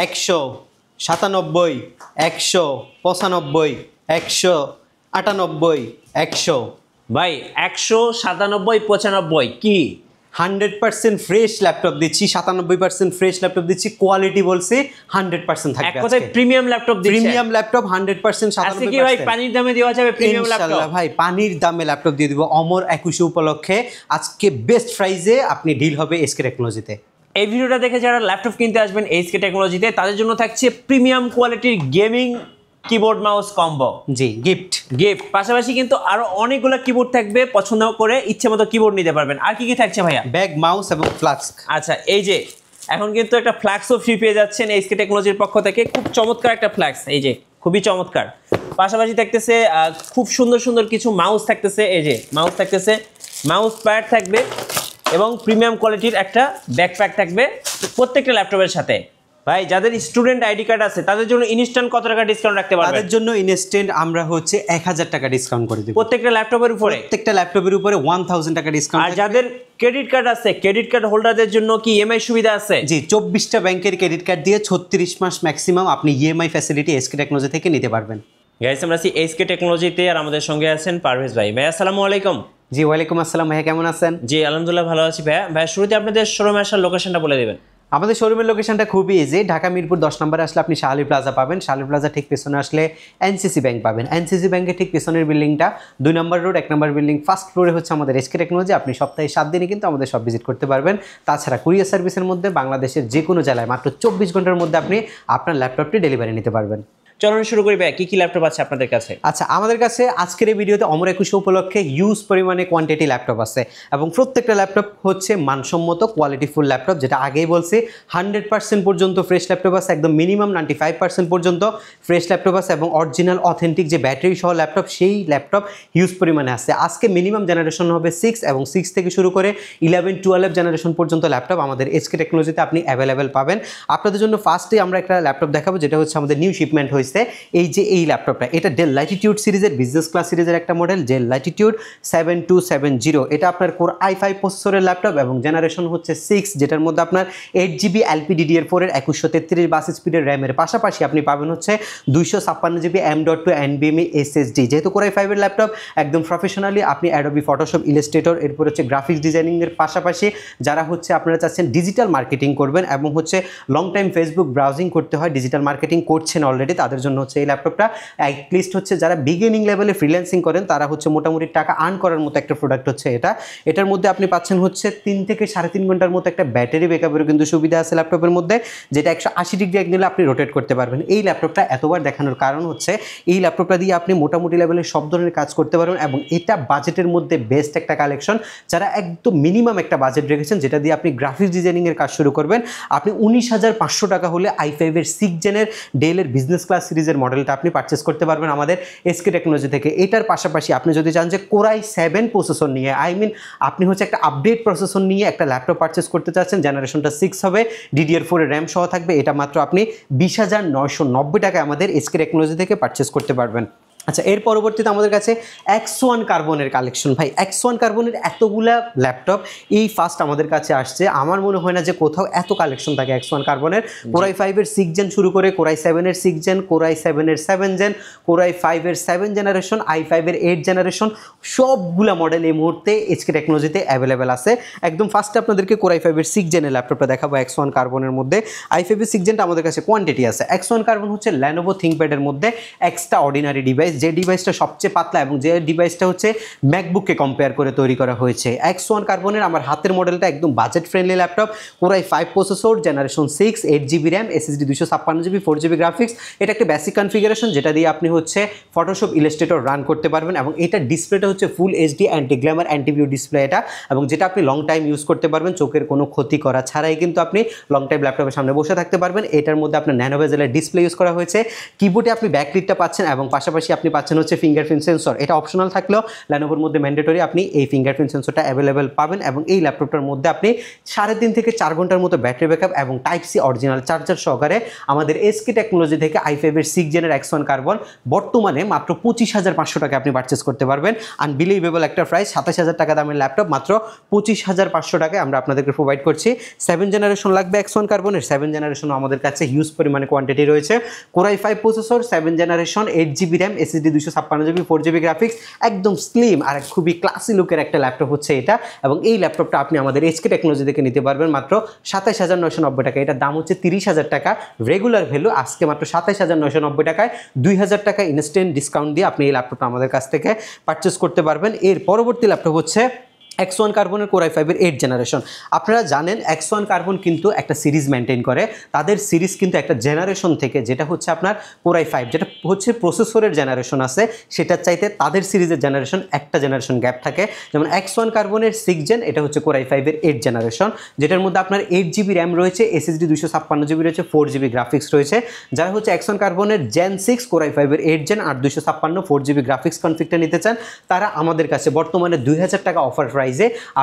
197, 195, 198, 100। ভাই 197, 95 কি 100% fresh laptop দিচ্ছি, 97% ফ্রেশ ল্যাপটপ দিচ্ছি, কোয়ালিটি বলছি 100% এক থাকবে। কথায় প্রিমিয়াম ল্যাপটপ দিচ্ছেন। প্রিমিয়াম ল্যাপটপ 100% আজকে কি 97%। ভাই পানির দামে দেওয়া যাবে প্রিমিয়াম ল্যাপটপ? ইনশাআল্লাহ ভাই পানির দামে ল্যাপটপ দিয়ে দিব অমর 21 উপলক্ষে। আজকে বেস্ট প্রাইসে আপনি ডিল হবে এসকে টেকনোলজিতে। এই ভিডিওটা দেখে যারা ল্যাপটপ কিনতে আসবেন এসকে টেকনোলজিতে তাদের জন্য থাকছে প্রিমিয়াম কোয়ালিটির গেমিং কিবোর্ড মাউস কম্বো। জি গিফট পাশাপাশি কিন্তু আরো অনেকগুলো কিবোর্ড থাকবে, পছন্দ করে ইচ্ছে মতো কিবোর্ড নিতে পারবেন। আর কি কি থাকছে ভাইয়া? ব্যাগ, মাউস এবং ফ্লাস্ক। আচ্ছা, এই যে এখন কিন্তু একটা ফ্ল্যাক্সও ফ্রি পেয়ে যাচ্ছেন এসকে টেকনোলজির পক্ষ থেকে। খুব চমৎকার একটা ফ্ল্যাক্স, এই যে খুবই চমৎকার। পাশাপাশি থাকতেছে খুব সুন্দর সুন্দর কিছু মাউস থাকতেছে, এই যে মাউস থাকতেছে, মাউস প্যাড থাকবে এবং প্রিমিয়াম কোয়ালিটির একটা ব্যাকপ্যাক থাকবে প্রত্যেকটা ল্যাপটপের সাথে। ভাই যাদের স্টুডেন্ট আইডি কার্ড আছে তাদের জন্য ইনস্ট্যান্ট কত টাকা ডিসকাউন্ট রাখতে পারবেন? তাদের জন্য ইনস্ট্যান্ট আমরা হচ্ছে 1000 টাকা ডিসকাউন্ট করে দেব প্রত্যেকটা ল্যাপটপের উপরে। প্রত্যেকটা ল্যাপটপের উপরে 1000 টাকা ডিসকাউন্ট। আর যাদের ক্রেডিট কার্ড আছে, ক্রেডিট কার্ড হোল্ডারদের জন্য কি ইএমআই সুবিধা আছে? জি 24টা ব্যাংকের ক্রেডিট কার্ড দিয়ে 36 মাস ম্যাক্সিমাম আপনি ইএমআই ফ্যাসিলিটি এসকে টেকনোলজি থেকে নিতে পারবেন। গাইস আমরা আছি এসকে টেকনোলজিতে আর আমাদের সঙ্গে আছেন পারভেজ ভাই। ভাই আসসালামু আলাইকুম। জি ওয়ালাইকুম আসসালাম ভাইয়া, কেমন আছেন? জি আলহামদুলিল্লাহ ভালো আছি ভাইয়া। ভাই শুরুতে আপনাদের শোরুমে আসার লোকেশনটা বলে দেবেন। আমাদের শোরুমের লোকেশনটা খুবই ইজি। ঢাকা মিরপুর 10 নম্বরে আসলে আপনি শাহালি প্লাজা পাবেন। শাহালি প্লাজা ঠিক পেছনে আসলে এনসিসি ব্যাংক পাবেন। এনসিসি ব্যাংকের ঠিক পেছনের বিল্ডিংটা 2 নম্বর রোড 1 নম্বর বিল্ডিং ফার্স্ট ফ্লোরে হচ্ছে আমাদের এসকে টেকনোলজি। আপনি সপ্তাহে 7 দিনে কিন্তু আমাদের সব ভিজিট করতে পারবেন। তাছাড়া কুরিয়ার সার্ভিসের মধ্যে বাংলাদেশের যে কোনো জেলায় মাত্র 24 ঘন্টার মধ্যে আপনি আপনার ল্যাপটপটি ডেলিভারি নিতে পারবেন। চলুন শুরু করি ভাই, কি কি ল্যাপটপ আছে আপনাদের কাছে? আচ্ছা, আমাদের কাছে আজকের এই ভিডিওতে অমর 21 উপলক্ষে হিউজ পরিমাণে কোয়ান্টিটি ল্যাপটপ আছে এবং প্রত্যেকটা ল্যাপটপ হচ্ছে মানসম্মত কোয়ালিটিফুল ল্যাপটপ। যেটা আগেই বলছি 100% পর্যন্ত ফ্রেশ ল্যাপটপ আছে, একদম মিনিমাম 95% পর্যন্ত ফ্রেশ ল্যাপটপ আছে এবং অরিজিনাল অথেন্টিক যে ব্যাটারি সহ ল্যাপটপ সেই ল্যাপটপ হিউজ পরিমাণে আছে। আজকে মিনিমাম জেনারেশন হবে 6 এবং 6 থেকে শুরু করে 11, 12 জেনারেশন পর্যন্ত ল্যাপটপ আমাদের এসকে টেকনোলজিতে আপনি অ্যাভেলেবেল পাবেন। আপনাদের জন্য ফার্স্টে আমরা একটা ল্যাপটপ দেখাবো যেটা হচ্ছে আমাদের নিউ শিপমেন্ট হয়েছে। এই যে এই ল্যাপটপটা, এটা ডেল ল্যাটিটিউড সিরিজের বিজনেস ক্লাস সিরিজের একটা মডেল, ডেল ল্যাটিটিউড 7270। এটা আপনার কোর i5 প্রসেসরের ল্যাপটপ এবং জেনারেশন হচ্ছে 6, যেটার মধ্যে আপনার 8GB LPDDR4 এর 2133 বাস স্পিডের র্যামের পাশাপাশি আপনি পাবেন হচ্ছে 256GB M.2 NVMe SSD। যেহেতু কোর i5 এর ল্যাপটপ একদম প্রফেশনালি আপনি অ্যাডোবি ফটোশপ, ইলাস্ট্রেটর, এরপর হচ্ছে গ্রাফিক্স ডিজাইনিংয়ের পাশাপাশি যারা হচ্ছে আপনারা চাচ্ছেন ডিজিটাল মার্কেটিং করবেন এবং হচ্ছে লং টাইম ফেসবুক ব্রাউজিং করতে হয়, ডিজিটাল মার্কেটিং করছেন অলরেডি, তাদের জন্য হচ্ছে এই ল্যাপটপটা অ্যাটলিস্ট হচ্ছে যারা বিগিনিং লেভেলে ফ্রিল্যান্সিং করেন তারা হচ্ছে মোটামুটি টাকা আর্ন করার মতো একটা প্রোডাক্ট হচ্ছে এটা। এটার মধ্যে আপনি পাচ্ছেন হচ্ছে 3 থেকে 3.5 ঘন্টার মতো একটা ব্যাটারি ব্যাকআপেরও কিন্তু সুবিধা আছে ল্যাপটপের মধ্যে, যেটা 180 ডিগ্রি অ্যাঙ্গেলে আপনি রোটেট করতে পারবেন। এই ল্যাপটপটা এতবার দেখানোর কারণ হচ্ছে এই ল্যাপটপটা দিয়ে আপনি মোটামুটি লেভেলে সব ধরনের কাজ করতে পারবেন এবং এটা বাজেটের মধ্যে বেস্ট একটা কালেকশন। যারা একদম মিনিমাম একটা বাজেট রেখেছেন যেটা দিয়ে আপনি গ্রাফিক্স ডিজাইনিংয়ের কাজ শুরু করবেন, আপনি 19,500 টাকা হলে i5 এর 6 জেনের ডেলের বিজনেস ক্লাস সিরিজের মডেলটা আপনি পারচেস করতে পারবেন আমাদের এসকে টেকনোলজি থেকে। এটার পাশাপাশি আপনি যদি চান যে কোর i7 প্রসেসর নিয়ে, আপনি হচ্ছে একটা আপডেট প্রসেসর নিয়ে একটা ল্যাপটপ পারচেস করতে চাচ্ছেন, জেনারেশনটা 6 হবে, DDR4 এর র্যাম সহ থাকবে, এটা মাত্র আপনি 20,990 টাকায় আমাদের এসকে টেকনোলজি থেকে পারচেস করতে পারবেন। আচ্ছা, এর পরবর্তীতে আমাদের কাছে X1 কার্বনের কালেকশন। ভাই X1 কার্বনের এতগুলা ল্যাপটপ এই ফার্স্ট আমাদের কাছে আসছে। আমার মনে হয় না যে কোথাও এত কালেকশন থাকে X1 কার্বনের। কোর i5 এর 6 জেন শুরু করে কোর i7 এর 6 জেন, কোর i7 এর 7 জেন, কোর i5 এর 7 জেনারেশন, i5 এর 8 জেনারেশন, সবগুলা মডেল এই মুহূর্তে এসকে টেকনোলজিতে অ্যাভেলেবেল আছে। একদম ফার্স্টে আপনাদেরকে কোর i5 এর 6 জেনের ল্যাপটপটা দেখাবো X1 কার্বনের মধ্যে। i5 এর 6 জেনটা আমাদের কাছে কোয়ান্টিটি আছে। X1 কার্বন হচ্ছে Lenovo ThinkPad-এর মধ্যে এক্সট্রা অর্ডিনারি ডিভাইস, যে ডিভাইসটা সবচেয়ে পাতলা এবং যে ডিভাইসটা হচ্ছে ম্যাকবুককে কম্পেয়ার করে তৈরি করা হয়েছে। X1 কার্বনের আমার হাতের মডেলটা একদম budget friendly laptop, core i5 processor, generation 6, 8GB RAM, SSD 256GB, 4GB graphics. এটা একটা বেসিক কনফিগারেশন যেটা দিয়ে আপনি হচ্ছে ফটোশপ, ইলাস্ট্রেটর রান করতে পারবেন এবং এটা ডিসপ্লেটা হচ্ছে ফুল HD অ্যান্টি গ্ল্যামার অ্যান্টিভিউ ডিসপ্লে এটা, এবং যেটা আপনি লং টাইম ইউজ করতে পারবেন চোখের কোনো ক্ষতি করা ছাড়াই কিন্তু আপনি লং টাইম ল্যাপটপের সামনে বসে থাকতে পারবেন। এটার মধ্যে আপনার ন্যানো বেজেলের ডিসপ্লে ইউজ করা হয়েছে, কিবোর্ডে আপনি ব্যাকলিটটা পাচ্ছেন এবং পাশাপাশি আপনি আপনি পাচ্ছেন হচ্ছে ফিঙ্গারপ্রিন্ট সেন্সর, এটা অপশনাল থাকলেও Lenovoর মধ্যে ম্যান্ডেটরি আপনি এই ফিঙ্গারপ্রিন্ট সেন্সরটা অ্যাভেলেবেল পাবেন। এবং এই ল্যাপটপটার মধ্যে আপনি 3.5 থেকে 4 ঘন্টার মতো ব্যাটারি ব্যাকআপ এবং টাইপ সি অরিজিনাল চার্জার সহকারে আমাদের এসকে টেকনোলজি থেকে i5 এর 6 জেনের X1 কার্বন বর্তমানে মাত্র 25,500 টাকা আপনি পারচেস করতে পারবেন। আনবিলিভেবল একটা প্রাইস, 27,000 টাকা দামের ল্যাপটপ মাত্র 25,500 টাকায় আমরা আপনাদেরকে প্রোভাইড করছি। 7 জেনারেশন লাগবে X1 কার্বনের, 7 জেনারেশনও আমাদের কাছে হিউজ পরিমাণে কোয়ান্টিটি রয়েছে। Core i5 processor, 7 generation, 8GB RAM, SSD 256GB, 4GB graphics, একদম স্লিম আর খুবই ক্লাসি লুকের একটা ল্যাপটপ হচ্ছে এটা। এবং এই ল্যাপটপটা আপনি আমাদের এসকে টেকনোলজি থেকে নিতে পারবেন মাত্র 27,990 টাকা। এটার দাম হচ্ছে 30,000 টাকা রেগুলার ভ্যালু, আজকে মাত্র 27,990 টাকায় 2,000 টাকা ইনস্ট্যান্ট ডিসকাউন্ট দিয়ে আপনি এই ল্যাপটপটা আমাদের কাছ থেকে পারচেস করতে পারবেন। এর পরবর্তী ল্যাপটপ হচ্ছে X1 কার্বনের Core i5 এর 8 জেনারেশন। আপনারা জানেন X1 কার্বন কিন্তু একটা সিরিজ মেনটেন করে, তাদের সিরিজ কিন্তু একটা জেনারেশন থেকে, যেটা হচ্ছে আপনার Core i5 যেটা হচ্ছে প্রসেসরের জেনারেশন আছে সেটার চাইতে তাদের সিরিজের জেনারেশন একটা জেনারেশন গ্যাপ থাকে। যেমন X1 কার্বনের 6 জেন, এটা হচ্ছে Core i5 এর 8 জেনারেশন, যেটার মধ্যে আপনার 8GB র্যাম রয়েছে, SSD 256GB রয়েছে, 4GB গ্রাফিক্স রয়েছে। যারা হচ্ছে X1 কার্বনের Gen 6 Core i5 এর 8 জেন আর 256 4GB গ্রাফিক্স কনফিগটা নিতে চান, তারা আমাদের কাছে বর্তমানে 2,000 টাকা অফার প্রাইসে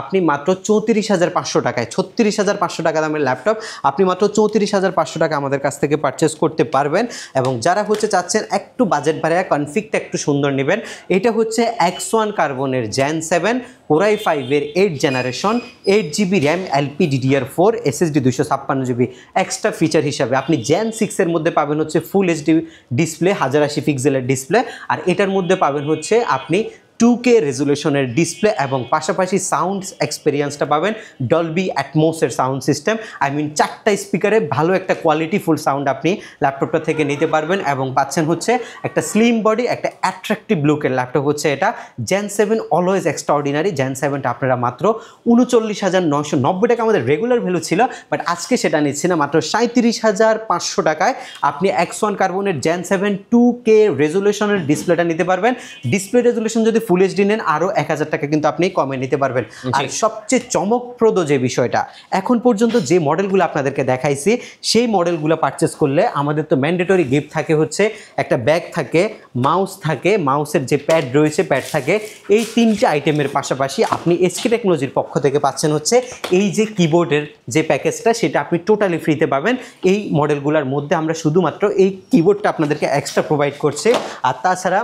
আপনি মাত্র 34,500 টাকায় 36,500 টাকা দামের ল্যাপটপ আপনি মাত্র 34,500 টাকা আমাদের কাছ থেকে পারচেস করতে পারবেন। এবং যারা হচ্ছে চাচ্ছেন একটু বাজেট বাড়ায় কনফিগটা একটু সুন্দর নেবেন, এটা হচ্ছে X1 কার্বনের Gen 7 Core i5 এর 8 generation, 8GB RAM, LPDDR4, SSD 256GB। Extra feature হিসাবে আপনি Gen 6 এর মধ্যে পাবেন হচ্ছে ফুল এইচডি ডিসপ্লে, 1080 পিক্সেলের ডিসপ্লে, আর এটার মধ্যে পাবেন হচ্ছে আপনি 2K রেজুলেশনের ডিসপ্লে এবং পাশাপাশি সাউন্ড এক্সপেরিয়েন্সটা পাবেন ডলবি অ্যাটমসের সাউন্ড সিস্টেম। আই মিন 4টা স্পিকারে ভালো একটা কোয়ালিটিফুল সাউন্ড আপনি ল্যাপটপটা থেকে নিতে পারবেন এবং পাচ্ছেন হচ্ছে একটা স্লিম বডি, একটা অ্যাট্রাকটিভ লুকের ল্যাপটপ হচ্ছে এটা। Gen 7 always extraordinary. Gen 7টা আপনারা মাত্র 39,990 টাকা আমাদের রেগুলার ভ্যালু ছিল, বাট আজকে সেটা নিচ্ছি না, মাত্র 37,500 টাকায় আপনি X1 কার্বনের Gen 7 2K রেজুলেশনের ডিসপ্লেটা নিতে পারবেন। ডিসপ্লে রেজুলেশন যদি ফুল এইচডি নেন আরও 1,000 টাকা কিন্তু আপনি কমে নিতে পারবেন। আর সবচেয়ে চমকপ্রদ যে বিষয়টা, এখন পর্যন্ত যে মডেলগুলো আপনাদেরকে দেখাইছি সেই মডেলগুলো পারচেস করলে আমাদের তো ম্যান্ডেটরি গিফট থাকে হচ্ছে একটা ব্যাগ থাকে, মাউস থাকে, মাউসের যে প্যাড রয়েছে প্যাড থাকে। এই 3টে আইটেমের পাশাপাশি আপনি এসকে টেকনোলজির পক্ষ থেকে পাচ্ছেন হচ্ছে এই যে কিবোর্ডের যে প্যাকেজটা, সেটা আপনি টোটালি ফ্রিতে পাবেন। এই মডেলগুলোর মধ্যে আমরা শুধুমাত্র এই কিবোর্ডটা আপনাদেরকে এক্সট্রা প্রোভাইড করছে। আর তাছাড়া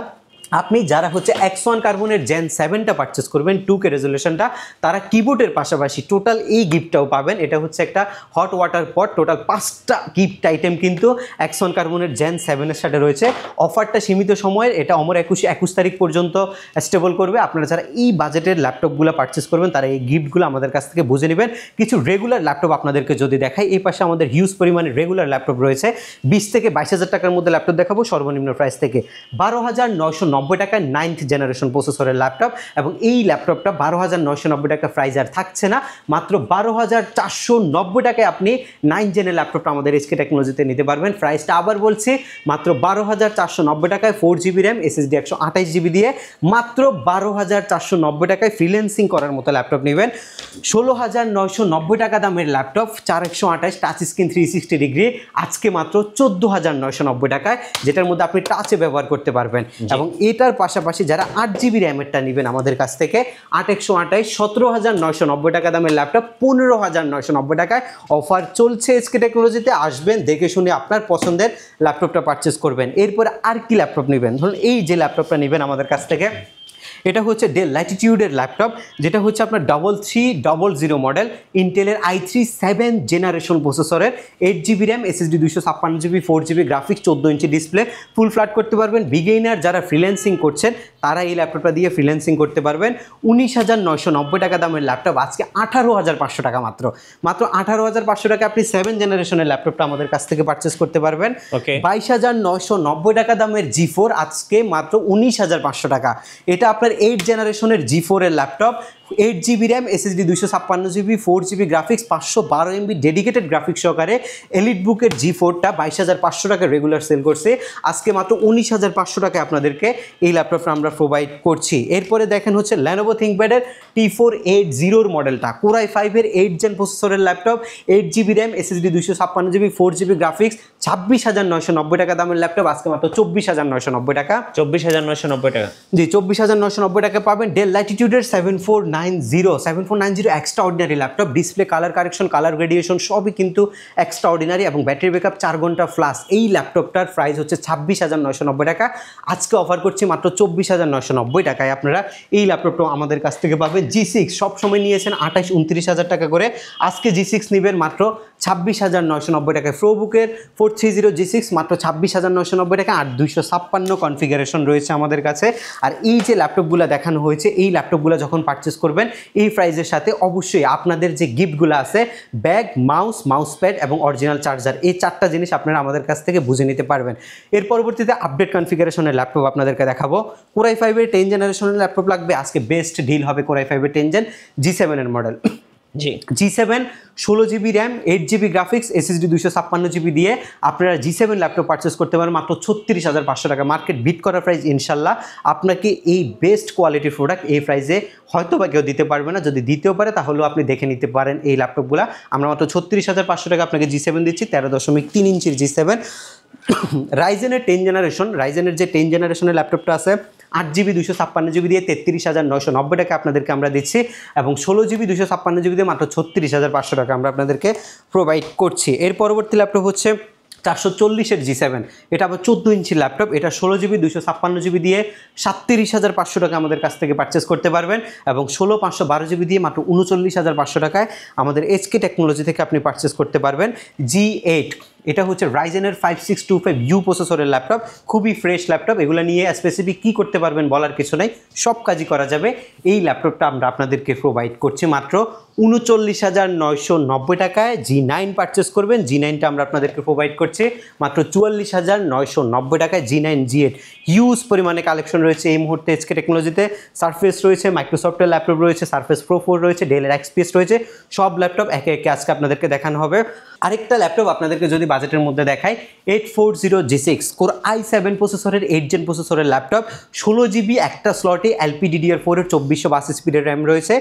আপনি যারা হচ্ছে X1 কার্বনের Gen 7টা পারচেস করবেন 2K রেজুলেশনটা, তারা কিবোর্ডের পাশাপাশি টোটাল এই গিফটটাও পাবেন। এটা হচ্ছে একটা হট ওয়াটার পট, টোটাল 5টা গিফট আইটেম কিন্তু X1 কার্বনের Gen 7-এর সাথে রয়েছে। অফারটা সীমিত সময়ের, এটা অমর 21 তারিখ পর্যন্ত স্টেবল করবে। আপনারা যারা এই বাজেটের ল্যাপটপগুলো পারচেস করবেন তারা এই গিফটগুলো আমাদের কাছ থেকে বুঝে নেবেন। কিছু রেগুলার ল্যাপটপ আপনাদেরকে যদি দেখাই, এই পাশে আমাদের হিউজ পরিমাণে রেগুলার ল্যাপটপ রয়েছে। 20 থেকে 22,000 টাকার মধ্যে ল্যাপটপ দেখাবো সর্বনিম্ন প্রাইস থেকে 12,990 টাকায় 9th জেনারেশন প্রসেসরের ল্যাপটপ। এবং এই ল্যাপটপটা 12,990 টাকা প্রাইস আর থাকছে না, মাত্র 12,490 টাকায় আপনি 9 জেনের ল্যাপটপটা আমাদের এসকে টেকনোলজিতে নিতে পারবেন। প্রাইসটা আবার বলছি, মাত্র 12,490 টাকায় 4GB র্যাম, SSD 128GB দিয়ে মাত্র 12,490 টাকায় ফ্রিল্যান্সিং করার মতো ল্যাপটপ নেবেন। 16,990 টাকা দামের ল্যাপটপ 4128 টাচ স্ক্রিন 360 ডিগ্রি আজকে মাত্র 14,990 টাকায়, যেটার মধ্যে আপনি টাচে ব্যবহার করতে পারবেন। এবং এটার পাশাপাশি যারা 8GB র্যামেরটা নেবেন আমাদের কাছ থেকে 8128 17,990 টাকা দামের ল্যাপটপ 15,990 টাকায় অফার চলছে এসকে টেকনোলজিতে। আসবেন, দেখে শুনে আপনার পছন্দের ল্যাপটপটা পারচেস করবেন। এরপরে আর কি ল্যাপটপ নেবেন, ধরুন এই যে ল্যাপটপটা নেবেন আমাদের কাছ থেকে, এটা হচ্ছে ডেল ল্যাটিটিউডের ল্যাপটপ, যেটা হচ্ছে আপনার 3300 মডেল, ইন্টেলের i3 7 জেনারেশন প্রসেসরের, 8GB RAM, SSD 256GB, 4GB graphics, 14 inch display, ফুল ফ্ল্যাট করতে পারবেন। বিগিনার যারা ফ্রিল্যান্সিং করছেন তারা এই ল্যাপটপটা দিয়ে ফ্রিল্যান্সিং করতে পারবেন। 19,990 টাকা দামের ল্যাপটপ আজকে 18,500 টাকা, মাত্র 18,500 টাকা আপনি 7 জেনারেশনের ল্যাপটপটা আমাদের কাছ থেকে পারচেস করতে পারবেন। 22,990 টাকা দামের G4 আজকে মাত্র 19,500 টাকা। এটা আপনার আপনার 8 জেনারেশনের G4 এর laptop, 8GB RAM, SSD 256GB, 4GB graphics, 512MB dedicated graphics সহকারে এলিট বুকের G4টা 22,500 টাকা রেগুলার সেল করছে, আজকে মাত্র 19,500 টাকায় আপনাদেরকে এই ল্যাপটপটা আমরা প্রোভাইড করছি। এরপরে দেখেন হচ্ছে Lenovo ThinkPad-এর T480 মডেলটা, Core i5 এর 8 জেন প্রসেসরের laptop, 8GB RAM, SSD 256GB, 4GB graphics, 26,990 টাকা দামের ল্যাপটপ, আজকে মাত্র 24,990 টাকা। 24,990 টাকা, জি 24,990 টাকা পাবেন। ডেল ল্যাটিটিউডের 7490 extraordinary laptop, display colour correction, colour gradation সবই কিন্তু এক্সট্রা অর্ডিনারি এবং ব্যাটারি ব্যাকআপ 4 ঘন্টা ফ্লাশ। এই ল্যাপটপটার প্রাইস হচ্ছে 26,990 টাকা, আজকে অফার করছি মাত্র 24,990 টাকায় আপনারা এই ল্যাপটপটা আমাদের কাছ থেকে পাবেন। G6 সবসময় নিয়েছেন 28-29,000 টাকা করে, আজকে G6 নেবেন মাত্র 26,990 টাকায়। প্রোবুকের 430 G6 মাত্র 26,990 টাকা, আর 256 কনফিগারেশন রয়েছে আমাদের কাছে। আর এই যে ল্যাপটপগুলো দেখানো হয়েছে, এই ল্যাপটপগুলো যখন পারচেস করবেন এই প্রাইসের সাথে অবশ্যই আপনাদের যে গিফটগুলো আছে, ব্যাগ, মাউস প্যাড এবং অরিজিনাল চার্জার, এই 4টা জিনিস আপনারা আমাদের কাছ থেকে বুঝে নিতে পারবেন। এর পরবর্তীতে আপডেট কনফিগারেশনের ল্যাপটপ আপনাদেরকে দেখাবো। Core i5 এর 10 জেনারেশনের ল্যাপটপ লাগবে, আজকে বেস্ট ডিল হবে Core i5 এর 10 জেন G7 এর মডেল। জি G7 16GB RAM, 8GB graphics, SSD 256GB দিয়ে আপনারা G7 ল্যাপটপ পারচেস করতে পারেন মাত্র 36,500 টাকা। মার্কেট বিট করা প্রাইস, ইনশাল্লাহ আপনাকে এই বেস্ট কোয়ালিটির প্রোডাক্ট এই প্রাইসে হয়তো বা কেউ দিতে পারবে না, যদি দিতেও পারে তাহলেও আপনি দেখে নিতে পারেন এই ল্যাপটপগুলো। আমরা মাত্র 36,500 টাকা আপনাকে G7 দিচ্ছি, 13.3 ইঞ্চির G7। রাইজেনের 10 জেনারেশন, রাইজেনের যে 10 জেনারেশনের ল্যাপটপটা আছে 8GB 256GB দিয়ে 33,990 টাকা আপনাদেরকে আমরা দিচ্ছি, এবং 16GB 256GB দিয়ে মাত্র 36,500 টাকা আমরা আপনাদেরকে প্রোভাইড করছি। এর পরবর্তী ল্যাপটপ হচ্ছে 440-এর G7, এটা আবার 14 ইঞ্চির ল্যাপটপ, এটা 16GB 256GB দিয়ে 37,500 টাকা আমাদের কাছ থেকে পারচেস করতে পারবেন, এবং 16/512GB দিয়ে মাত্র 39,500 টাকায় আমাদের HK টেকনোলজি থেকে আপনি পারচেস করতে পারবেন। G8, এটা হচ্ছে রাইজেনের 5625U প্রসেসরের ল্যাপটপ, খুবই ফ্রেশ ল্যাপটপ, এগুলো নিয়ে স্পেসিফিক কী করতে পারবেন বলার কিছু নেই, সব কাজই করা যাবে। এই ল্যাপটপটা আমরা আপনাদেরকে প্রোভাইড করছি মাত্র 39,990 টাকায়। G9 পারচেস করবেন, G9টা আমরা আপনাদেরকে প্রোভাইড করছি মাত্র 44,990 টাকায়। G9 G8 হিউজ পরিমাণে কালেকশন রয়েছে এই মুহূর্তে HK টেকনোলজিতে। সারফেস রয়েছে, মাইক্রোসফটের ল্যাপটপ রয়েছে, সারফেস Pro 4 রয়েছে, ডেলের XPS রয়েছে, সব ল্যাপটপ একে একে আজকে আপনাদেরকে দেখানো হবে। আরেকটা ল্যাপটপ আপনাদেরকে যদি বাজেটের মধ্যে দেখাই, 840 G6 Core i7 প্রসেসরের 8 জেন প্রসেসরের ল্যাপটপ, 16GB একটা স্লটে LPDDR4 এর 2422 স্পিডের র্যাম রয়েছে,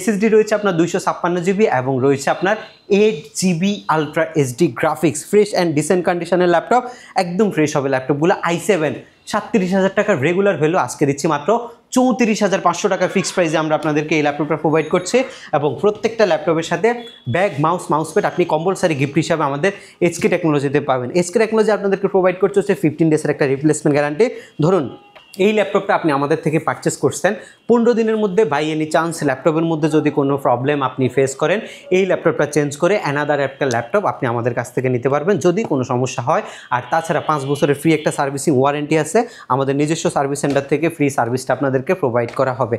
SSD রয়েছে আপনার 256GB এবং রয়েছে আপনার 8GB ultra SD graphics. Fresh and dissent কন্ডিশনের ল্যাপটপ, একদম ফ্রেশ হবে ল্যাপটপগুলো। i7 37,000 টাকার রেগুলার ভ্যালু, আজকে দিচ্ছি মাত্র 34,500 টাকা ফিক্সড প্রাইসে আমরা আপনাদেরকে এই ল্যাপটপটা প্রোভাইড করছি, এবং প্রত্যেকটা ল্যাপটপের সাথে ব্যাগ, মাউস প্যাড আপনি কম্পালসারি গিফট হিসাবে আমাদের HK টেকনোলজিতে পাবেন। HK টেকনোলজি আপনাদেরকে প্রোভাইড করছে হচ্ছে 15 ডেজের একটা রিপ্লেসমেন্ট গ্যারান্টি। ধরুন এই ল্যাপটপটা আপনি আমাদের থেকে পারচেস করছেন, 15 দিনের মধ্যে বাই এনি চান্স ল্যাপটপের মধ্যে যদি কোনো প্রবলেম আপনি ফেস করেন, এই ল্যাপটপটা চেঞ্জ করে অ্যানাদার একটা ল্যাপটপ আপনি আমাদের কাছ থেকে নিতে পারবেন যদি কোনো সমস্যা হয়। আর তাছাড়া 5 বছরের ফ্রি একটা সার্ভিসিং ওয়ারেন্টি আছে, আমাদের নিজস্ব সার্ভিস সেন্টার থেকে ফ্রি সার্ভিসটা আপনাদেরকে প্রোভাইড করা হবে।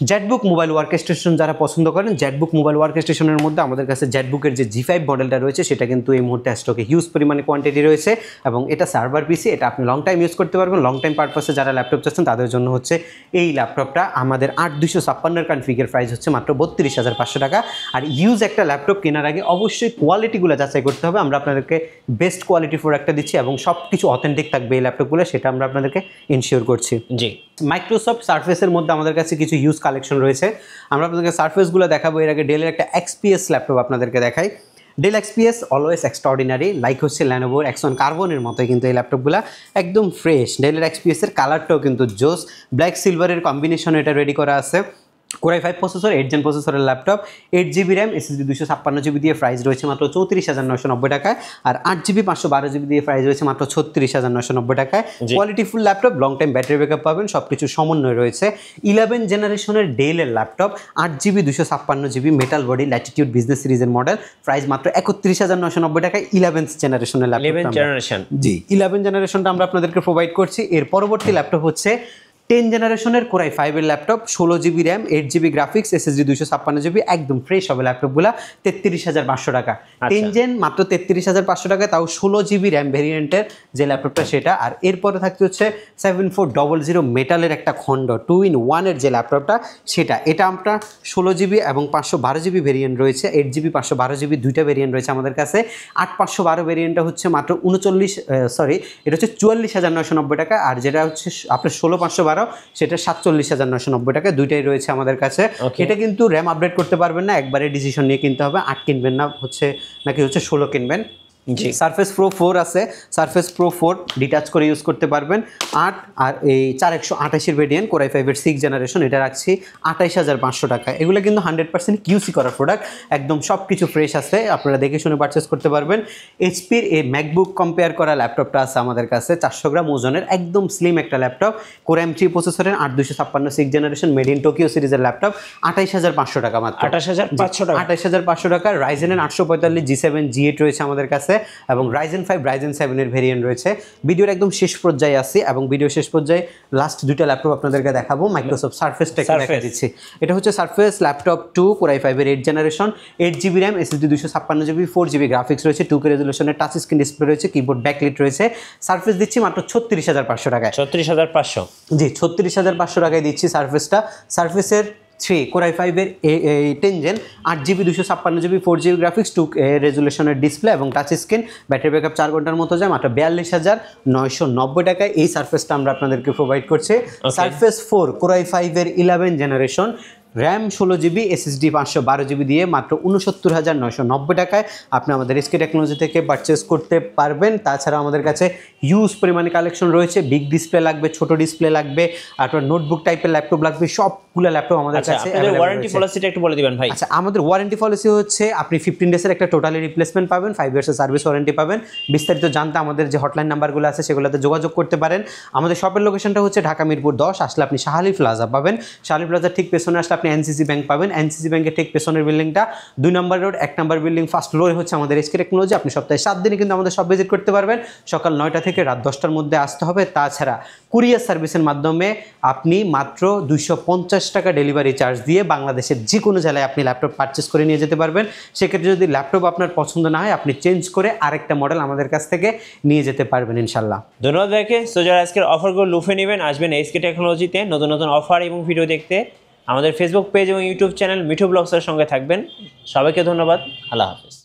জেটবুক মোবাইল ওয়ার্ক স্টেশন যারা পছন্দ করেন, জেটবুক মোবাইল ওয়ার্ক স্টেশনের মধ্যে আমাদের কাছে জেটবুকের যে G5 মডেলটা রয়েছে সেটা কিন্তু এই মুহূর্তে স্টকে হিউজ পরিমাণে কোয়ান্টিটি রয়েছে, এবং এটা সার্ভার পিসি, এটা আপনি লং টাইম ইউজ করতে পারবেন। লং টাইম পারপাসে যারা ল্যাপটপ চাচ্ছেন তাদের জন্য হচ্ছে এই ল্যাপটপটা। আমাদের 8256 কনফিগের প্রাইস হচ্ছে মাত্র 32,500 টাকা। আর ইউজ একটা ল্যাপটপ কেনার আগে অবশ্যই কোয়ালিটিগুলো যাচাই করতে হবে। আমরা আপনাদেরকে বেস্ট কোয়ালিটির প্রোডাক্টটা দিচ্ছি এবং সব কিছু অথেন্টিক থাকবে এই ল্যাপটপগুলো, সেটা আমরা আপনাদেরকে ইনশিওর করছি। জি, মাইক্রোসফট সারফেসের মধ্যে আমাদের কাছে কিছু ইউজ কালেকশন রয়েছে, আমরা আপনাদেরকে সারফেসগুলো দেখাবো। এর আগে ডেলের একটা XPS ল্যাপটপ আপনাদেরকে দেখাই। Dell XPS always extraordinary, like হচ্ছে ল্যানোভোর X1 কার্বনের মতোই কিন্তু এই ল্যাপটপগুলো একদম ফ্রেশ। ডেলের XPS এর কালারটাও কিন্তু জোস, ব্ল্যাক সিলভারের কম্বিনেশন এটা রেডি করা আছে। Core i5 প্রসেসর, 8 জেন প্রসেসরের laptop, 8GB RAM, SSD 256GB দিয়ে প্রাইস রয়েছে মাত্র 34,990 টাকায়, আর 8GB 512GB দিয়ে প্রাইস রয়েছে মাত্র 36,990 টাকায়। Qualityful laptop, long time battery backup পাবেন, সব কিছু সমন্বয় রয়েছে। 11 জেনারেশনের ডেলের laptop, 8GB 256GB metal body Latitude business সিরিজের মডেল, প্রাইস মাত্র 31,990 টাকায়। 11th জেনারেশনের ল্যাপটপ, 11th জেনারেশন, জি 11 জেনারেশনটা আমরা আপনাদেরকে প্রোভাইড করছি। এর পরবর্তী ল্যাপটপ হচ্ছে 10 জেনারেশনের কোরাই 5 এর laptop, 16GB RAM, 8GB graphics, SSD 256GB, একদম ফ্রেশ হবে ল্যাপটপগুলো 33,500 টাকা। 10 জেন মাত্র 33,500 টাকা, তাও 16GB র্যাম ভেরিয়েন্টের যে ল্যাপটপটা সেটা। আর এরপরে থাকতে হচ্ছে 7400 মেটালের একটা খণ্ড 2-in-1 এর যে ল্যাপটপটা সেটা। এটা আমরা 16GB এবং 512GB ভেরিয়েন্ট রয়েছে, 8GB 512GB দুইটা ভেরিয়েন্ট রয়েছে আমাদের কাছে। 8512 ভেরিয়েন্টটা হচ্ছে মাত্র এটা হচ্ছে 44,990 টাকা। আর যেটা হচ্ছে আপনার 16512 সেটা 47,990 টাকা, দুইটাই রয়েছে আমাদের কাছে। এটা কিন্তু র্যাম আপডেট করতে পারবেন না, একবারে ডিসিশন নিয়ে কিনতে হবে। 8 কিনবেন না নাকি 16 কিনবেন। জি, সারফেস প্রো 4 আছে, সারফেস প্রো 4 ডিটাচ করে ইউজ করতে পারবেন। 8 আর এই 4128 ভেরিয়েন্ট কোরাই 5 এর 6 জেনারেশন, এটা রাখছি 28,500 টাকা। এগুলো কিন্তু 100% কিউসি করা প্রোডাক্ট, একদম সব কিছু ফ্রেশ আছে, আপনারা দেখে শুনে পারচেস করতে পারবেন। এইচপির এই ম্যাকবুক কম্পেয়ার করা ল্যাপটপটা আছে আমাদের কাছে, 400 গ্রাম ওজনের, একদম স্লিম একটা ল্যাপটপ, কোর M3 প্রসেসরের 8256 6 জেনারেশন মেড ইন টোকিও সিরিজের ল্যাপটপ, 28,500 টাকা মাত্র। 28,500 টাকা। 28,500 টাকা। রাইজেনের 845 G7 G8 রয়েছে আমাদের কাছে, এবং রাইজেন 5 রাইজেন 7 এর ভেরিয়েন্ট রয়েছে। ভিডিওর একদম শেষ পর্যায়ে আসি, এবং ভিডিও শেষ পর্যায়ে লাস্ট দুইটা ল্যাপটপ আপনাদেরকে দেখাবো। মাইক্রোসফট সারফেসটা দেখা দিচ্ছি। এটা হচ্ছে সারফেস ল্যাপটপ 2 কোরাই 5 এর 8 generation, 8GB RAM, SSD 256GB, 4GB graphics রয়েছে, 2K রেজোলিউশনের টাচ স্ক্রিন ডিসপ্লে রয়েছে, কিবোর্ড ব্যাকলিট রয়েছে। সারফেস দিচ্ছি মাত্র 36,500 টাকায়। 36,500, জি 36,500 টাকায় দিচ্ছি সারফেসটা। সারফেসের 3 কোরাই 5 এর 10 gen, 8GB 256GB, 4GB graphics, 2K রেজোলিউশনের ডিসপ্লে এবং টাচ স্ক্রিন, ব্যাটারি ব্যাকআপ 4 ঘন্টার মতো যায়, মাত্র 42,990 টাকায় এই সারফেসটা আমরা আপনাদেরকে প্রোভাইড করছি। সারফেস 4 কোরাই 5 এর 11 generation, RAM 16GB, SSD 512GB দিয়ে মাত্র 69,990 টাকায় আপনি আমাদের এসকে টেকনোলজি থেকে পারচেস করতে পারবেন। তাছাড়া আমাদের কাছে হিউজ পরিমাণে কালেকশন রয়েছে, বিগ ডিসপ্লে লাগবে, ছোট ডিসপ্লে লাগবে, আপনার নোটবুক টাইপের ল্যাপটপ লাগবে, সবগুলো ল্যাপটপ আমাদের কাছে। আপনাদের ওয়ারেন্টি পলিসিটা একটু বলে দিবেন ভাই। আচ্ছা, আমাদের ওয়ারেন্টি পলিসি হচ্ছে আপনি 15 ডেজের একটা টোটালি রিপ্লেসমেন্ট পাবেন, 5 ইয়ার্সের সার্ভিস ওয়ারেন্টি পাবেন। বিস্তারিত জানতে আমাদের যে হটলাইন নাম্বারগুলো আছে সেগুলোতে যোগাযোগ করতে পারেন। আমাদের শপের লোকেশনটা হচ্ছে ঢাকা মিরপুর 10, আসলে আপনি শাহালি প্লাজা পাবেন। শাহালি প্লাজার ঠিক পেছনে আসলে আপনি এনসিসি ব্যাংক পাবেন। এনসিসি ব্যাংকের ঠিক পেছনের বিল্ডিংটা 2 নম্বর রোড, 1 নম্বর বিল্ডিং, ফার্স্ট ফ্লোরে হচ্ছে আমাদের এসকে টেকনোলজি। আপনি সপ্তাহে 7 দিনে কিন্তু আমাদের সব ভিজিট করতে পারবেন। সকাল 9টা থেকে রাত 10টার মধ্যে আসতে হবে। তাছাড়া কুরিয়ার সার্ভিসের মাধ্যমে আপনি মাত্র 250 টাকা ডেলিভারি চার্জ দিয়ে বাংলাদেশের যে কোনো জেলায় আপনি ল্যাপটপ পারচেস করে নিয়ে যেতে পারবেন। সেক্ষেত্রে যদি ল্যাপটপ আপনার পছন্দ না হয়, আপনি চেঞ্জ করে আরেকটা মডেল আমাদের কাছ থেকে নিয়ে যেতে পারবেন ইনশাল্লাহ। ধন্যবাদ ভাইকে। সো যারা আজকের অফারগুলো লুফে নেবেন, আসবেন এসকে টেকনোলজিতে নতুন নতুন অফার এবং ভিডিও দেখতে। আমাদের ফেসবুক পেজ এবং ইউটিউব চ্যানেল মিঠু ব্লগসের সঙ্গে থাকবেন। সবাইকে ধন্যবাদ। আল্লাহ হাফেজ।